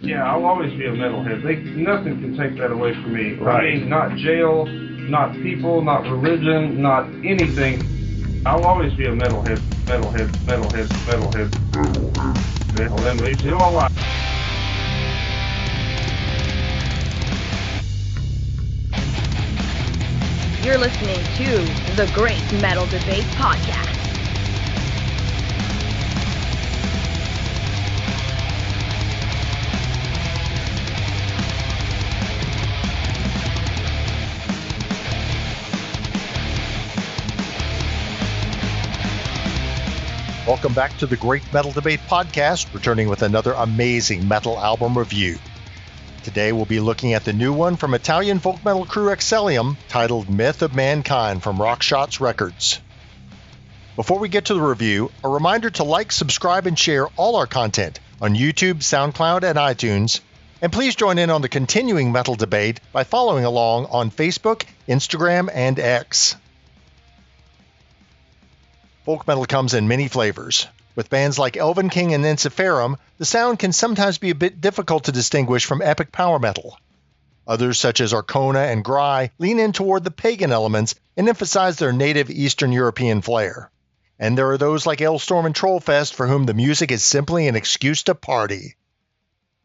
Yeah, I'll always be a metalhead. Nothing can take that away from me. Right. I mean, not jail, not people, not religion, not anything. I'll always be a metalhead. Metalhead leaves you all alive. You're listening to the Great Metal Debate Podcast. Welcome back to the Great Metal Debate Podcast, returning with another amazing metal album review. Today we'll be looking at the new one from Italian folk metal crew Æxylium, titled Myth of Mankind from Rockshots Records. Before we get to the review, a reminder to like, subscribe, and share all our content on YouTube, SoundCloud, and iTunes. And please join in on the continuing metal debate by following along on Facebook, Instagram, and X. Folk metal comes in many flavors. With bands like Elven King and Ensiferum, the sound can sometimes be a bit difficult to distinguish from epic power metal. Others, such as Arcona and Gry, lean in toward the pagan elements and emphasize their native Eastern European flair. And there are those like Elstorm and Trollfest for whom the music is simply an excuse to party.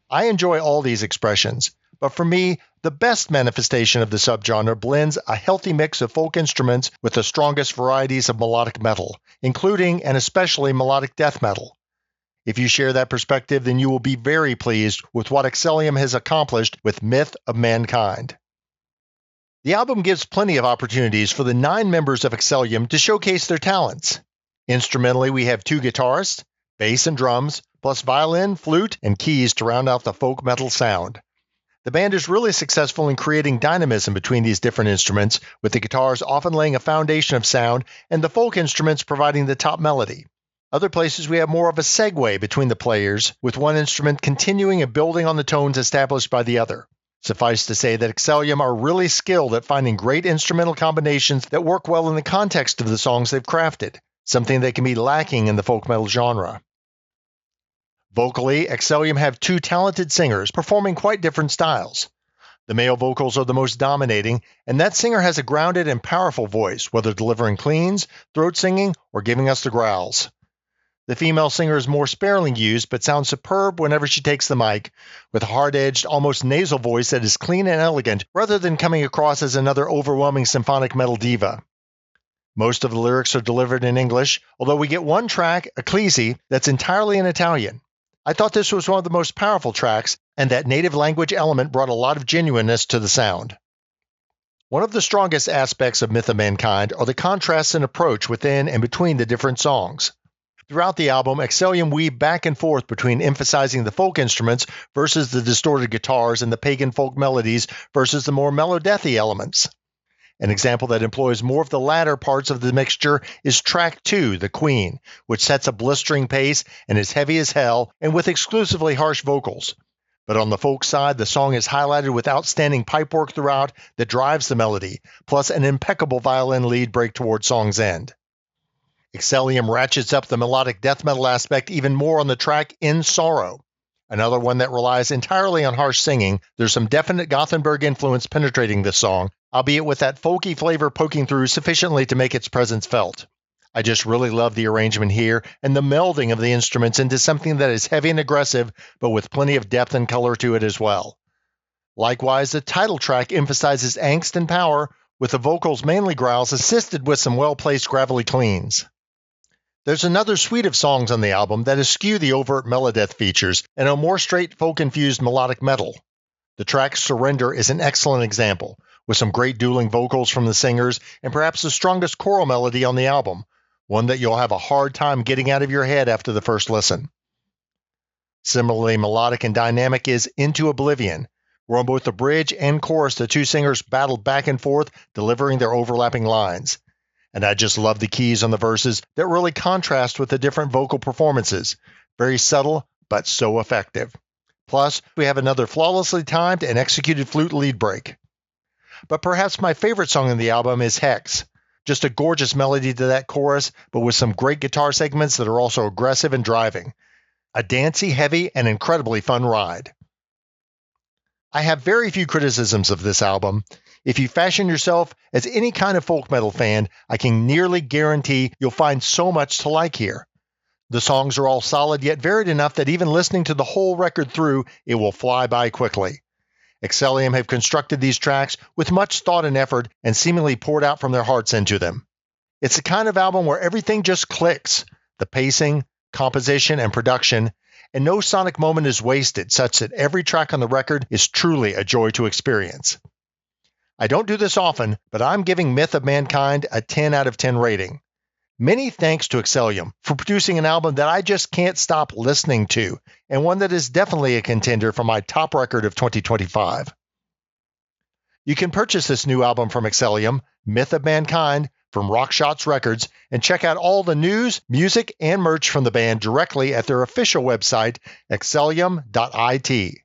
I enjoy all these expressions, but for me, the best manifestation of the subgenre blends a healthy mix of folk instruments with the strongest varieties of melodic metal, including and especially melodic death metal. If you share that perspective, then you will be very pleased with what Æxylium has accomplished with Myth of Mankind. The album gives plenty of opportunities for the 9 members of Æxylium to showcase their talents. Instrumentally, we have 2 guitarists, bass and drums, plus violin, flute, and keys to round out the folk metal sound. The band is really successful in creating dynamism between these different instruments, with the guitars often laying a foundation of sound and the folk instruments providing the top melody. Other places we have more of a segue between the players, with one instrument continuing and building on the tones established by the other. Suffice to say that Æxylium are really skilled at finding great instrumental combinations that work well in the context of the songs they've crafted, something that can be lacking in the folk metal genre. Vocally, Æxylium have 2 talented singers performing quite different styles. The male vocals are the most dominating, and that singer has a grounded and powerful voice, whether delivering cleans, throat singing, or giving us the growls. The female singer is more sparingly used, but sounds superb whenever she takes the mic, with a hard-edged, almost nasal voice that is clean and elegant, rather than coming across as another overwhelming symphonic metal diva. Most of the lyrics are delivered in English, although we get one track, Ecclesi, that's entirely in Italian. I thought this was one of the most powerful tracks, and that native language element brought a lot of genuineness to the sound. One of the strongest aspects of Myth of Mankind are the contrasts in approach within and between the different songs. Throughout the album, Æxylium weave back and forth between emphasizing the folk instruments versus the distorted guitars and the pagan folk melodies versus the more mellow-deathy elements. An example that employs more of the latter parts of the mixture is track 2, The Queen, which sets a blistering pace and is heavy as hell and with exclusively harsh vocals. But on the folk side, the song is highlighted with outstanding pipework throughout that drives the melody, plus an impeccable violin lead break toward song's end. Æxylium ratchets up the melodic death metal aspect even more on the track In Sorrow. Another one that relies entirely on harsh singing. There's some definite Gothenburg influence penetrating this song, albeit with that folky flavor poking through sufficiently to make its presence felt. I just really love the arrangement here and the melding of the instruments into something that is heavy and aggressive, but with plenty of depth and color to it as well. Likewise, the title track emphasizes angst and power, with the vocals mainly growls assisted with some well-placed gravelly cleans. There's another suite of songs on the album that eschew the overt melodeath features and are more straight folk-infused melodic metal. The track Surrender is an excellent example, with some great dueling vocals from the singers and perhaps the strongest choral melody on the album, one that you'll have a hard time getting out of your head after the first listen. Similarly melodic and dynamic is Into Oblivion, where on both the bridge and chorus the 2 singers battle back and forth, delivering their overlapping lines. And I just love the keys on the verses that really contrast with the different vocal performances. Very subtle, but so effective. Plus, we have another flawlessly timed and executed flute lead break. But perhaps my favorite song in the album is Hex. Just a gorgeous melody to that chorus, but with some great guitar segments that are also aggressive and driving. A dancey, heavy, and incredibly fun ride. I have very few criticisms of this album. If you fashion yourself as any kind of folk metal fan, I can nearly guarantee you'll find so much to like here. The songs are all solid yet varied enough that even listening to the whole record through, it will fly by quickly. Æxylium have constructed these tracks with much thought and effort and seemingly poured out from their hearts into them. It's the kind of album where everything just clicks, the pacing, composition, and production, and no sonic moment is wasted, such that every track on the record is truly a joy to experience. I don't do this often, but I'm giving Myth of Mankind a 10 out of 10 rating. Many thanks to Æxylium for producing an album that I just can't stop listening to, and one that is definitely a contender for my top record of 2025. You can purchase this new album from Æxylium, Myth of Mankind, from Rockshots Records, and check out all the news, music, and merch from the band directly at their official website, Æxylium.it.